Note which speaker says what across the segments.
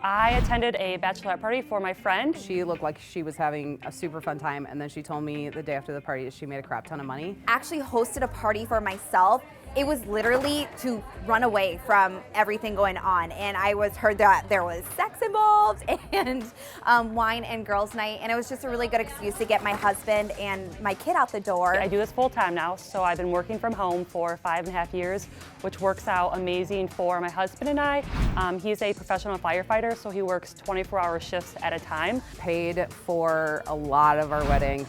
Speaker 1: I attended a bachelorette party for my friend.
Speaker 2: She looked like she was having a super fun time, and then she told me the day after the party that she made a crap ton of money.
Speaker 3: Actually hosted a party for myself. It was literally to run away from everything going on, and I heard that there was sex involved and wine and girls' night, and it was just a really good excuse to get my husband and my kid out the door.
Speaker 1: I do this full time now, so I've been working from home for 5.5 years, which works out amazing for my husband and I. He's a professional firefighter, so he works 24-hour shifts at a time.
Speaker 2: Paid for a lot of our wedding.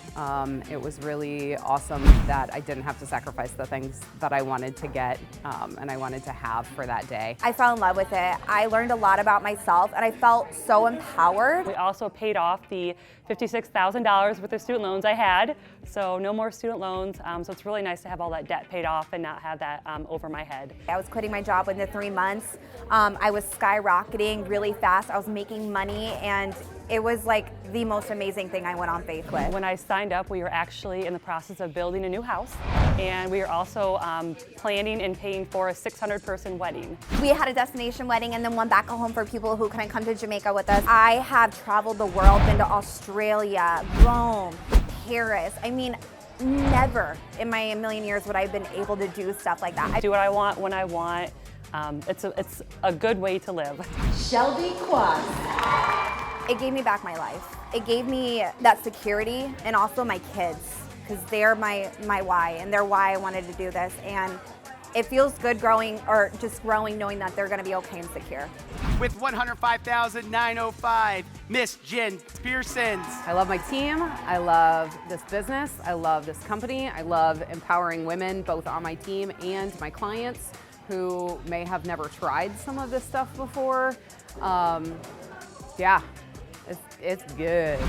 Speaker 2: It was really awesome that I didn't have to sacrifice the things that I wanted to get and I wanted to have for that day.
Speaker 3: I fell in love with it. I learned a lot about myself, and I felt so empowered.
Speaker 1: We also paid off the $56,000 worth of student loans I had, so no more student loans. So it's really nice to have all that debt paid off and not have that over my head.
Speaker 3: I was quitting my job within 3 months. I was skyrocketing really fast. I was making money, and it was like the most amazing thing I went on faith with.
Speaker 1: When I signed up, we were actually in the process of building a new house, and we were also planning and paying for a 600-person wedding.
Speaker 3: We had a destination wedding and then one back at home for people who couldn't come to Jamaica with us. I have traveled the world, been to Australia, Rome, Paris. I mean, never in my million years would I have been able to do stuff like that.
Speaker 1: I do what I want when I want. It's a good way to live.
Speaker 4: Shelby Quaas.
Speaker 3: It gave me back my life. It gave me that security, and also my kids, because they're my why, and they're why I wanted to do this. And it feels good growing knowing that they're gonna be okay and secure.
Speaker 5: With 105,905, Miss Jen Pearson.
Speaker 2: I love my team, I love this business, I love this company, I love empowering women both on my team and my clients who may have never tried some of this stuff before. Yeah, it's good.